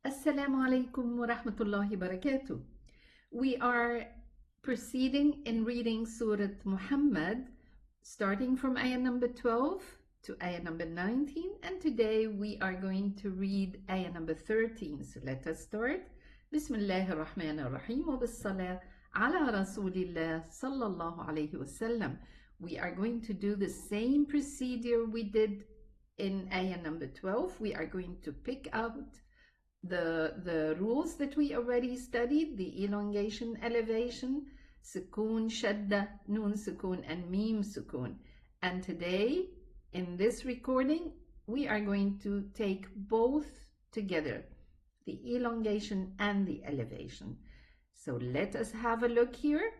Assalamu alaikum wa rahmatullahi barakatuh. We are proceeding in reading Surat Muhammad, starting from ayah number 12 to ayah number 19, and today we are going to read ayah number 13. So let us start. Bismillahir Rahmanir Rahim wa bis-salah ala Rasulillah sallallahu alayhi wasallam. We are going to do the same procedure we did in ayah number 12. We are going to pick out the rules that we already studied, the elongation, elevation, sukoon, shadda, noon sukoon, and mim sukoon. And today, in this recording, we are going to take both together, the elongation and the elevation. So let us have a look here.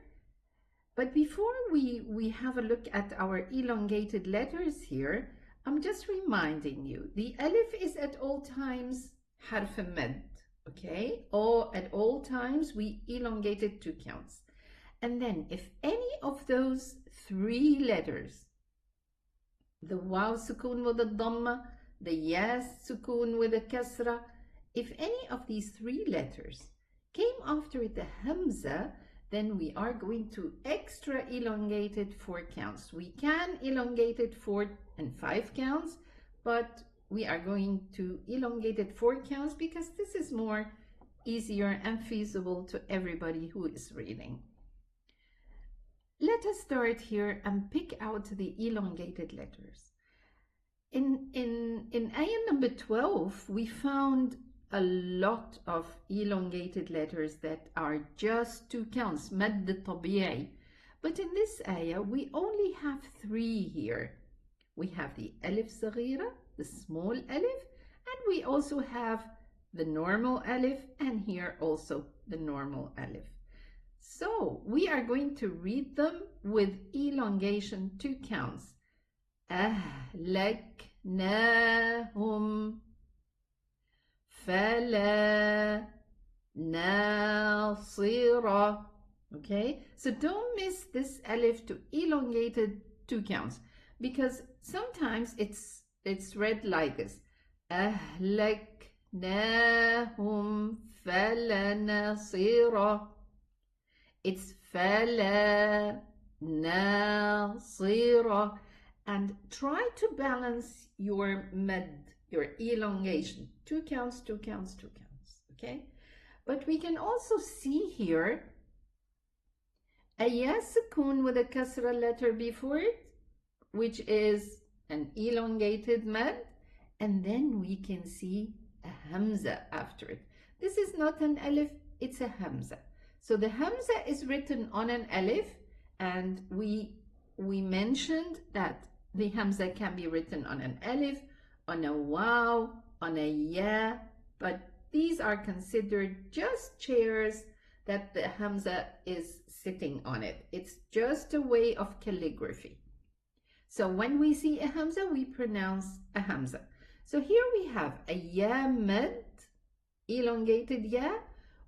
But before we have a look at our elongated letters here, I'm just reminding you, the alif is at all times harf mad, okay? Or at all times we elongate it 2 counts. And then if any of those 3 letters, the waw sukoon with a dhamma, the ya sukoon with a kasra, if any of these 3 letters came after the hamza, then we are going to extra elongate it 4 counts. We can elongate it 4 and 5 counts, but we are going to elongate it 4 counts because this is more easier and feasible to everybody who is reading. Let us start here and pick out the elongated letters. In ayah number 12, we found a lot of elongated letters that are just 2 counts, mad tabi'i. But in this ayah, we only have 3 here. We have the alif saghira, the small alif, and we also have the normal alif, and here also the normal alif. So we are going to read them with elongation 2 counts. Ahlaknahum fala nasira. Okay, so don't miss this alif to elongated 2 counts, because sometimes it's read like this. Ahlaknahum fala nasira. It's fala nasira. And try to balance your mad, your elongation. 2 counts, 2 counts, 2 counts. Okay? But we can also see here a ya sukoon with a kasra letter before it, which is an elongated mad, and then we can see a hamza after it. This is not an alif, it's a hamza. So the hamza is written on an alif, and we mentioned that the hamza can be written on an alif, on a waw, on a ya, but these are considered just chairs that the hamza is sitting on it. It's just a way of calligraphy. So when we see a hamza, we pronounce a hamza. So here we have a ya mad, elongated ya,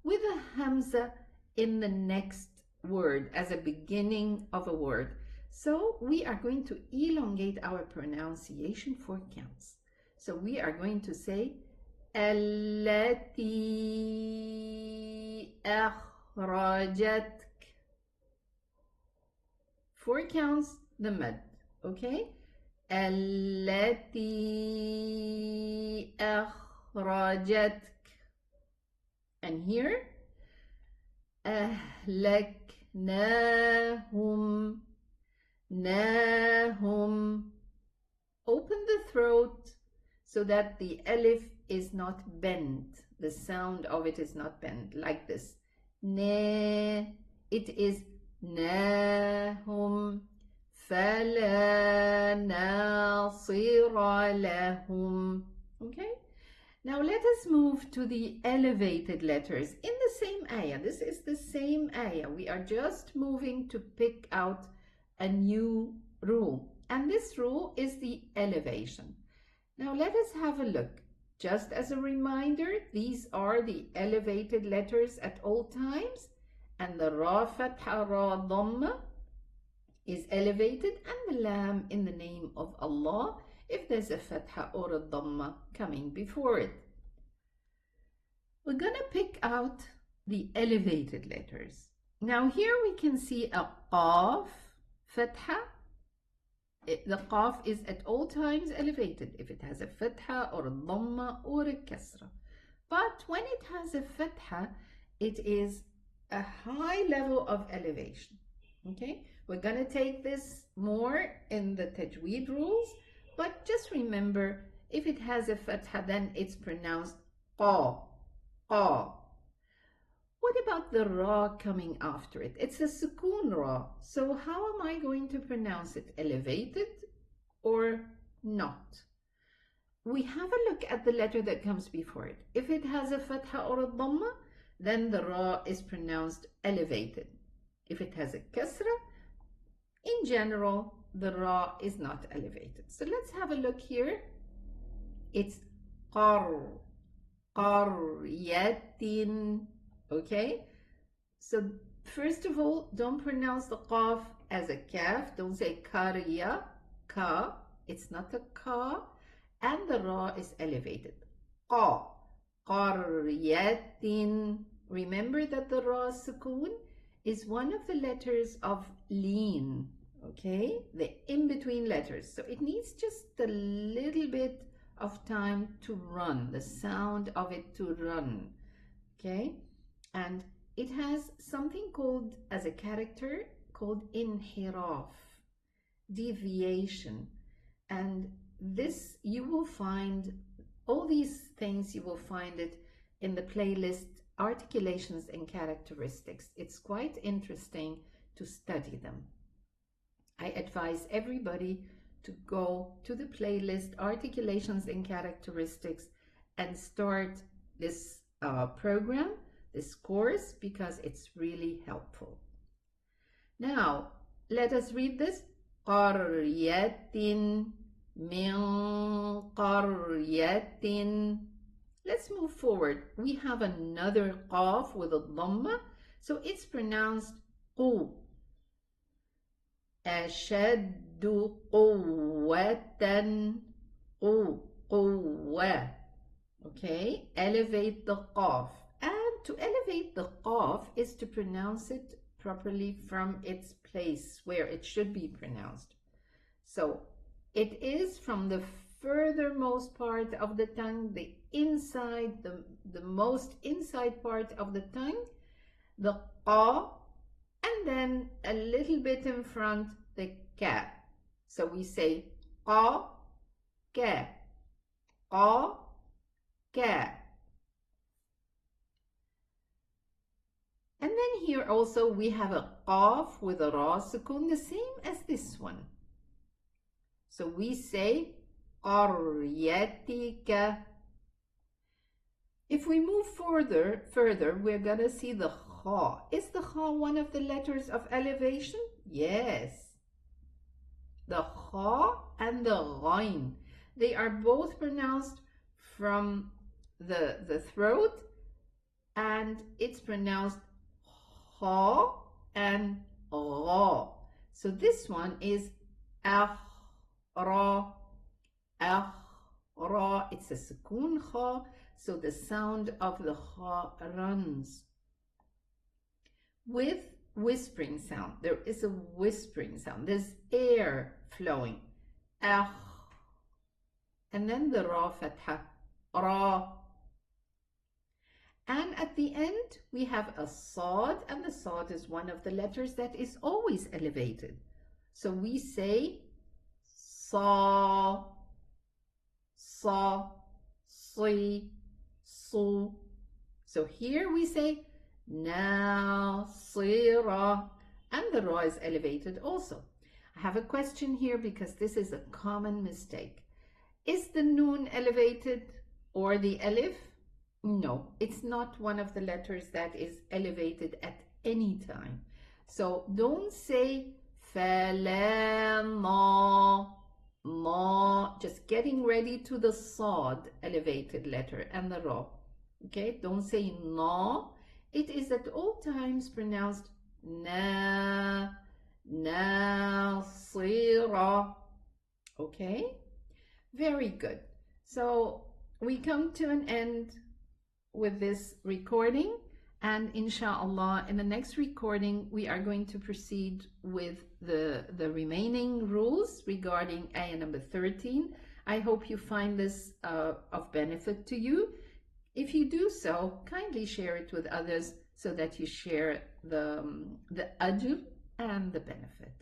with a hamza in the next word as a beginning of a word. So we are going to elongate our pronunciation 4 counts. So we are going to say Allati akhrajatk. 4 counts, the mad. Okay? Allati akhrajatk. And here, ahlaknahum, nahum. Open the throat so that the alif is not bent. The sound of it is not bent like this. Ne. It is nahum. فَلَا نَاصِرَ لَهُمْ. Okay? Now let us move to the elevated letters in the same ayah. This is the same ayah. We are just moving to pick out a new rule. And this rule is the elevation. Now let us have a look. Just as a reminder, these are the elevated letters at all times. And the ra, fatha, ra, dhamma is elevated, and the lam in the name of Allah if there's a fatha or a dhamma coming before it. We're going to pick out the elevated letters. Now here we can see a qaf, fatha. The qaf is at all times elevated if it has a fatha or a dhamma or a kasra. But when it has a fatha, it is a high level of elevation. Okay, we're going to take this more in the Tajweed rules, but just remember, if it has a fatha, then it's pronounced qa, qa. What about the ra coming after it? It's a sukoon ra. So how am I going to pronounce it? Elevated or not? We have a look at the letter that comes before it. If it has a fatha or a dhamma, then the ra is pronounced elevated. If it has a kasra, in general, the ra is not elevated. So let's have a look here. It's qar, qaryatin. Okay, so first of all, don't pronounce the qaf as a kaf. Don't say karya, ka. It's not a ka. And the ra is elevated. Qa, qaryatin. Remember that the ra sukoon is one of the letters of lean. Okay, the in-between letters. So it needs just a little bit of time to run, the sound of it to run. Okay. And it has something called, as a character, called inhiraf, deviation. And this, you will find, all these things, you will find it in the playlist, Articulations and Characteristics. It's quite interesting to study them. I advise everybody to go to the playlist, Articulations and Characteristics, and start this program, this course, because it's really helpful. Now, let us read this. قَرْيَةٍ مِنْ قَرْيَةٍ. Let's move forward. We have another qaf with a dhamma, so it's pronounced qu. أَشَدُّ قُوَّةً قُوَّةً. Okay, elevate the qaf. And to elevate the qaf is to pronounce it properly from its place where it should be pronounced. So it is from the furthermost part of the tongue, the inside, the most inside part of the tongue, the qa, and then a little bit in front, the ka. So we say qa, ka, qa, ka. And then here also we have a qaf with a ra sukoon, the same as this one. So we say qaryatika. If we move further, we're going to see the kha. Is the kha one of the letters of elevation? Yes. The kha and the ghain. They are both pronounced from the throat, and it's pronounced kha and gha. So this one is ra, ra. It's a sukoon kha, so the sound of the kha runs with whispering sound. There is a whispering sound. There's air flowing. And then the ra fatha, ra. And at the end, we have a sad, and the sad is one of the letters that is always elevated. So we say sa, sa, si, su. So here we say nasira, and the ra is elevated also. I have a question here because this is a common mistake. Is the noon elevated or the alif? No, it's not one of the letters that is elevated at any time. So don't say fala ma, ma, just getting ready to the sad elevated letter and the ra. Okay, don't say na. It is at all times pronounced na, nasira. Okay, very good. So we come to an end with this recording, and inshallah in the next recording we are going to proceed with the remaining rules regarding ayah number 13. I hope you find this of benefit to you. If you do so, kindly share it with others so that you share the ajr and the benefit.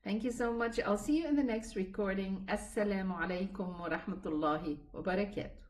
Thank you so much. I'll see you in the next recording. Assalamu alaikum wa rahmatullahi wa barakatuh.